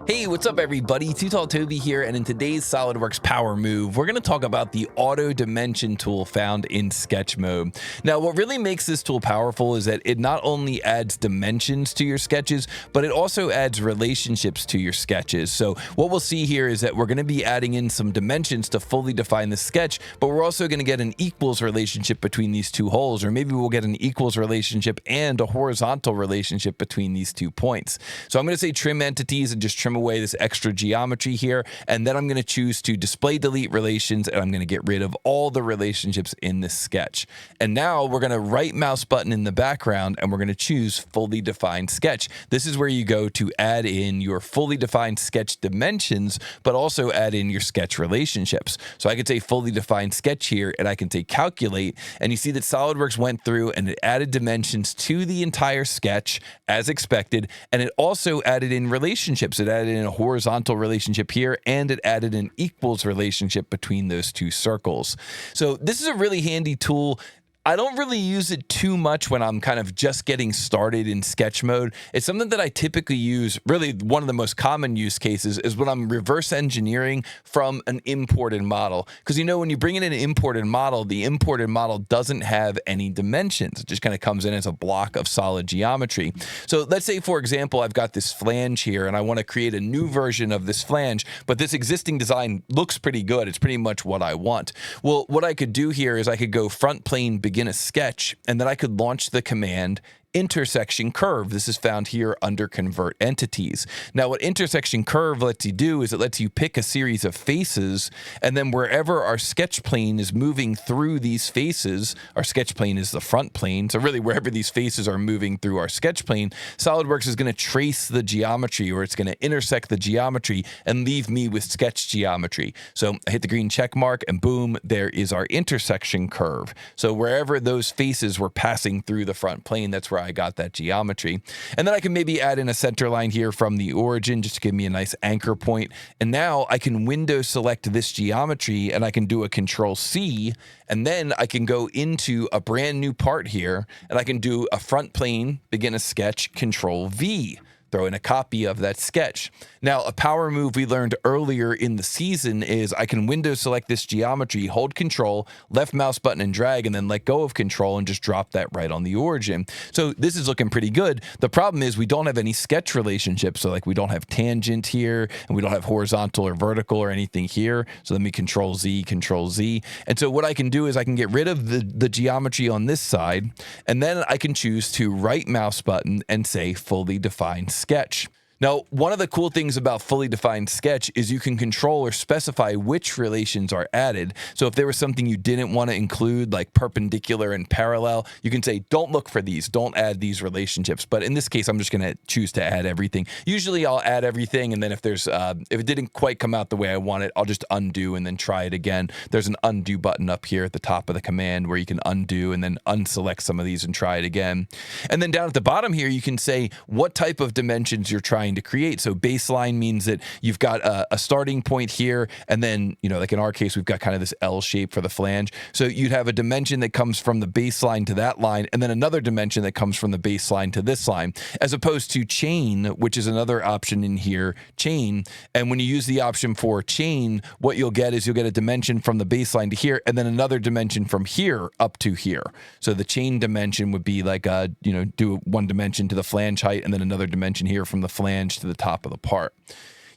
Hey, what's up everybody? TooTallToby here, and in today's SolidWorks Power Move, we're going to talk about the Auto Dimension tool found in Sketch Mode. Now, what really makes this tool powerful is that it not only adds dimensions to your sketches, but it also adds relationships to your sketches. So what we'll see here is that we're going to be adding in some dimensions to fully define the sketch, but we're also going to get an equals relationship between these two holes, or maybe we'll get an equals relationship and a horizontal relationship between these 2 points. So I'm going to say trim entities and just trim away this extra geometry here, and then I'm going to choose to display delete relations, and I'm going to get rid of all the relationships in this sketch. And now we're going to right mouse button in the background, and we're going to choose fully defined sketch. This is where you go to add in your fully defined sketch dimensions, but also add in your sketch relationships. So I could say fully defined sketch here, and I can say calculate, and you see that SolidWorks went through and it added dimensions to the entire sketch as expected, and it also added in relationships. It added in a horizontal relationship here, and it added an equals relationship between those two circles. So this is a really handy tool. I don't really use it too much when I'm kind of just getting started in sketch mode. It's something that I typically use. Really, one of the most common use cases is when I'm reverse engineering from an imported model. Because you know, when you bring in an imported model, the imported model doesn't have any dimensions. It just kind of comes in as a block of solid geometry. So let's say, for example, I've got this flange here and I want to create a new version of this flange, but this existing design looks pretty good. It's pretty much what I want. Well, what I could do here is I could go front plane, begin a sketch, and then I could launch the command intersection curve. This is found here under convert entities. Now, what intersection curve lets you do is it lets you pick a series of faces, and then wherever our sketch plane is moving through these faces, our sketch plane is the front plane, so really wherever these faces are moving through our sketch plane, SolidWorks is going to trace the geometry, or it's going to intersect the geometry and leave me with sketch geometry. So I hit the green check mark, and boom, there is our intersection curve. So wherever those faces were passing through the front plane, that's where I got that geometry. And then I can maybe add in a center line here from the origin just to give me a nice anchor point. And now I can window select this geometry, and I can do a Control C, and then I can go into a brand new part here, and I can do a front plane, begin a sketch, Control V. Throw in a copy of that sketch. Now, a power move we learned earlier in the season is I can window select this geometry, hold Control, left mouse button and drag, and then let go of Control and just drop that right on the origin. So this is looking pretty good. The problem is we don't have any sketch relationships. So like we don't have tangent here, and we don't have horizontal or vertical or anything here. So let me Control Z, Control Z. And so what I can do is I can get rid of the geometry on this side, and then I can choose to right mouse button and say fully defined sketch. Now, one of the cool things about fully defined sketch is you can control or specify which relations are added. So if there was something you didn't want to include, like perpendicular and parallel, you can say, don't look for these, don't add these relationships. But in this case, I'm just going to choose to add everything. Usually I'll add everything, and then if it didn't quite come out the way I want it, I'll just undo and then try it again. There's an undo button up here at the top of the command where you can undo and then unselect some of these and try it again. And then down at the bottom here, you can say what type of dimensions you're trying to create. So baseline means that you've got a starting point here, and then, you know, like in our case, we've got kind of this L shape for the flange. So you'd have a dimension that comes from the baseline to that line, and then another dimension that comes from the baseline to this line, as opposed to chain, which is another option in here, chain. And when you use the option for chain, what you'll get is you'll get a dimension from the baseline to here, and then another dimension from here up to here. So the chain dimension would be like, do one dimension to the flange height, and then another dimension here from the flange to the top of the part.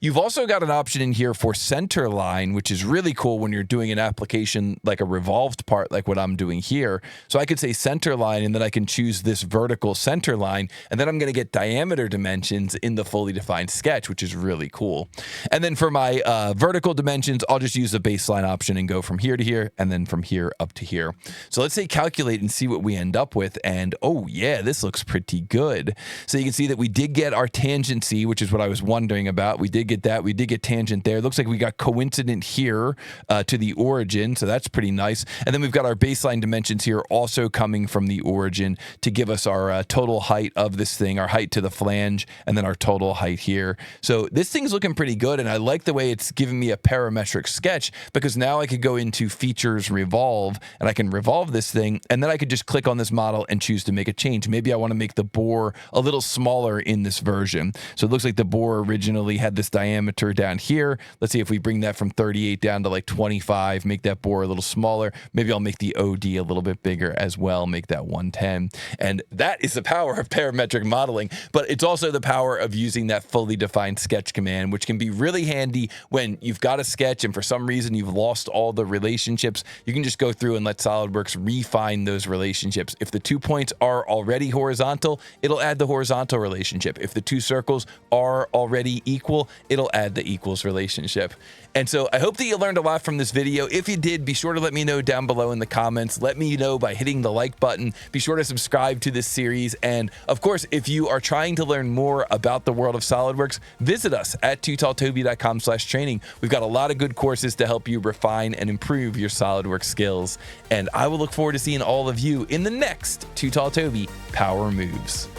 You've also got an option in here for center line, which is really cool when you're doing an application like a revolved part like what I'm doing here. So I could say center line, and then I can choose this vertical center line, and then I'm going to get diameter dimensions in the fully defined sketch, which is really cool. And then for my vertical dimensions, I'll just use the baseline option and go from here to here, and then from here up to here. So let's say calculate and see what we end up with. And oh yeah, this looks pretty good. So you can see that we did get our tangency, which is what I was wondering about. We did get that. We did get tangent there. It looks like we got coincident here to the origin, so that's pretty nice. And then we've got our baseline dimensions here also coming from the origin to give us our total height of this thing, our height to the flange, and then our total height here. So this thing's looking pretty good, and I like the way it's giving me a parametric sketch, because now I could go into features revolve, and I can revolve this thing, and then I could just click on this model and choose to make a change. Maybe I want to make the bore a little smaller in this version. So it looks like the bore originally had this diameter down here. Let's see if we bring that from 38 down to like 25, make that bore a little smaller. Maybe I'll make the OD a little bit bigger as well, make that 110. And that is the power of parametric modeling, but it's also the power of using that fully defined sketch command, which can be really handy when you've got a sketch and for some reason you've lost all the relationships. You can just go through and let SolidWorks refine those relationships. If the 2 points are already horizontal, it'll add the horizontal relationship. If the 2 circles are already equal, it'll add the equals relationship. And so I hope that you learned a lot from this video. If you did, be sure to let me know down below in the comments. Let me know by hitting the like button. Be sure to subscribe to this series. And of course, if you are trying to learn more about the world of SolidWorks, visit us at TooTallToby.com/training. We've got a lot of good courses to help you refine and improve your SolidWorks skills. And I will look forward to seeing all of you in the next TooTallToby Power Moves.